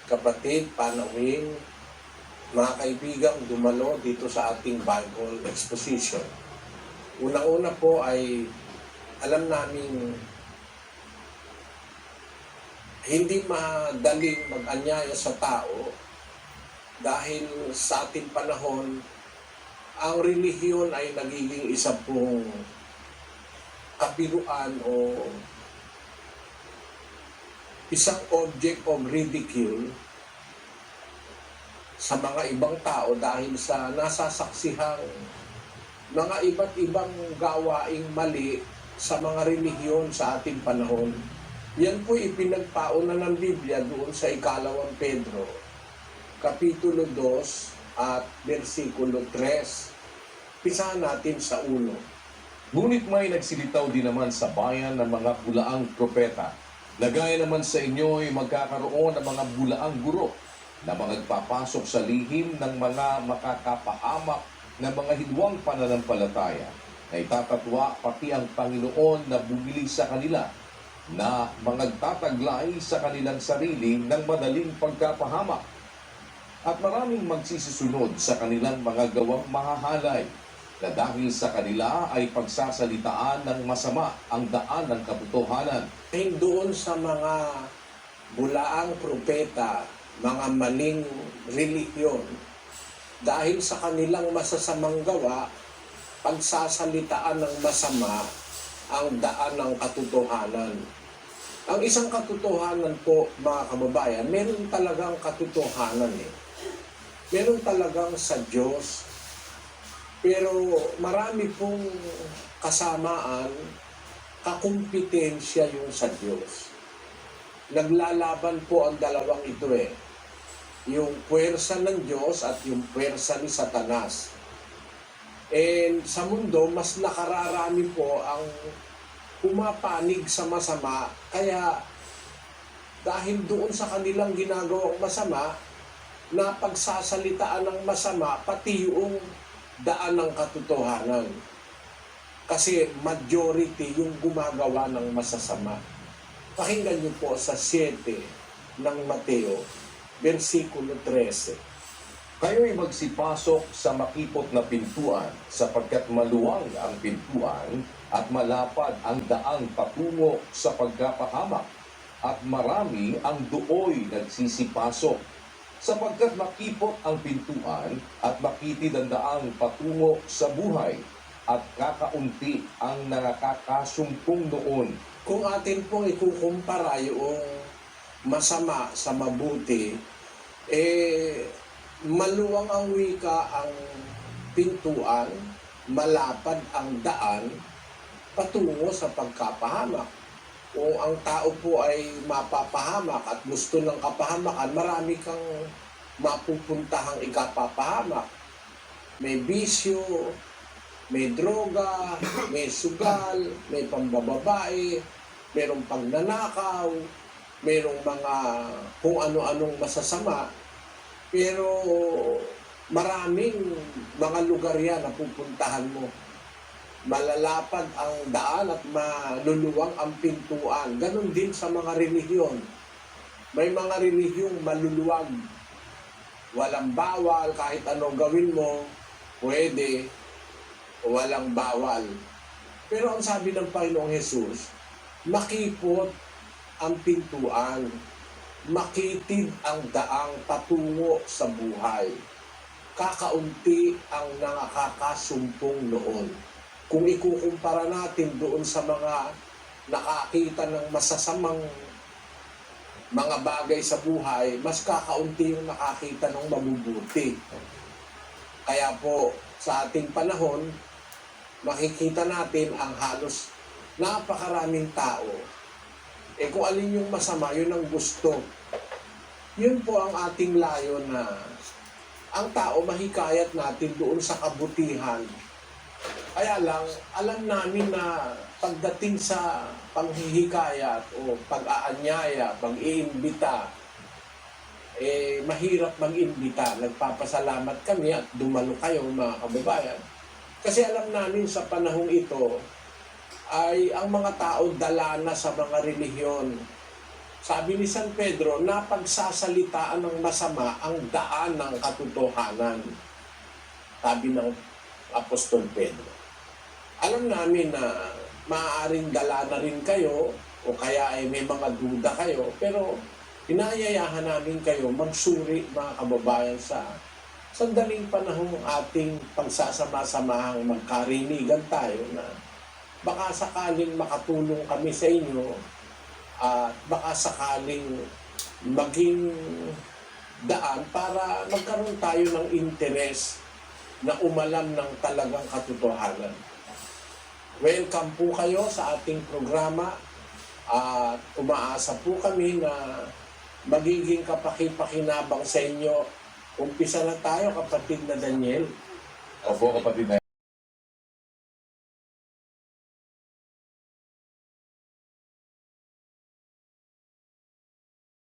Kapatid, panauhin, mga kaibigang dumalo dito sa ating Bible Exposition. Una-una po ay alam namin hindi madaling mag-anyaya sa tao dahil sa ating panahon, ang relihiyon ay nagiging isa pong kabiruan o isang object of ridicule sa mga ibang tao dahil sa nasasaksihang mga iba't ibang gawaing mali sa mga relihiyon sa ating panahon. Yan po ipinagpauna ng Biblia doon sa 2 Pedro, Kapitulo 2 at versikulo 3. Pisahan natin sa 1. Ngunit may nagsilitaw din naman sa bayan ng mga bulaang propeta. Nagaya naman sa inyo ay magkakaroon ng mga bulaang guro na magpapasok sa lihim ng mga makakapahamak na mga hidwang pananampalataya na itatatwa pati ang Panginoon na bumili sa kanila na magtataglay sa kanilang sarili ng madaling pagkapahamak at maraming magsisisunod sa kanilang mga gawang mahahalay na dahil sa kanila ay pagsasalitaan ng masama ang daan ng katotohanan. Doon sa mga bulaang propeta, mga maling relihiyon, dahil sa kanilang masasamang gawa, pagsasalitaan ng masama ang daan ng katotohanan. Ang isang katotohanan po, mga kababayan, meron talagang katotohanan Meron talagang sa Diyos. Pero marami pong kasamaan, kakumpetensya yung sa Diyos. Naglalaban po ang dalawang ito yung puwersa ng Diyos at yung puwersa ni Satanas. And sa mundo, mas nakararami po ang pumapanig sa masama. Kaya dahil doon sa kanilang ginagawang masama, napagsasalitaan ng masama pati yung daan ng katotohanan. Kasi majority yung gumagawa ng masasama. Pakinggan niyo po sa 7 ng Mateo, versikulo 13. Kayo'y magsipasok sa makipot na pintuan sapagkat maluwang ang pintuan at malapad ang daang patungo sa pagkapahamak at marami ang dooy nagsisipasok sapagkat makipot ang pintuan at makitid ang daang patungo sa buhay at kakaunti ang nakakasumpong noon. Kung atin pong ikukumpara yung masama sa mabuti, maluwang ang wika ang pintuan, malapad ang daan, patungo sa pagkapahamak. Kung ang tao po ay mapapahamak at gusto ng kapahamakan, marami kang mapupuntahang ikapapahamak. May bisyo, may droga, may sugal, may pambababae, mayroong pagnanakaw, mayroong mga kung ano-anong masasama. Pero maraming mga lugar yan na pupuntahan mo. Malalapad ang daan at maluluwang ang pintuan. Ganon din sa mga relihiyon. May mga relihiyong maluluwag. Walang bawal, kahit ano gawin mo, pwede. Walang bawal. Pero ang sabi ng Panginoong Jesus, makipot ang pintuan, makitid ang daang patungo sa buhay. Kakaunti ang nakakasumpong noon. Kung ikukumpara natin doon sa mga nakakita ng masasamang mga bagay sa buhay, mas kakaunti yung nakakita ng mabubuti. Kaya po, sa ating panahon, makikita natin ang halos napakaraming tao. Kung alin yung masama, yun ang gusto. Yun po ang ating layo na ang tao mahikayat natin doon sa kabutihan. Kaya lang, alam namin na pagdating sa panghihikayat o pag-aanyaya, pag-iimbita, mahirap mag-imbita. Nagpapasalamat kami at dumalo kayo mga kababayan. Kasi alam namin sa panahong ito ay ang mga tao dala na sa mga relihiyon, Sabi ni San Pedro, napagsasalitaan ng masama ang daan ng katotohanan. Sabi ng Apostol Pedro. Alam namin na maaaring dala na rin kayo o kaya ay may mga duda kayo, pero inayayahan namin kayo magsuri, mga kababayan, sa sandaling panahong ating pagsasama-samahang magkarinigan tayo na baka sakaling makatulong kami sa inyo at baka sakaling maging daan para magkaroon tayo ng interes na umalam ng talagang katotohanan. Welcome po kayo sa ating programa at umaasa po kami na magiging kapaki-pakinabang sa inyo. Umpisa na tayo, kapatid na Daniel. Opo, kapatid na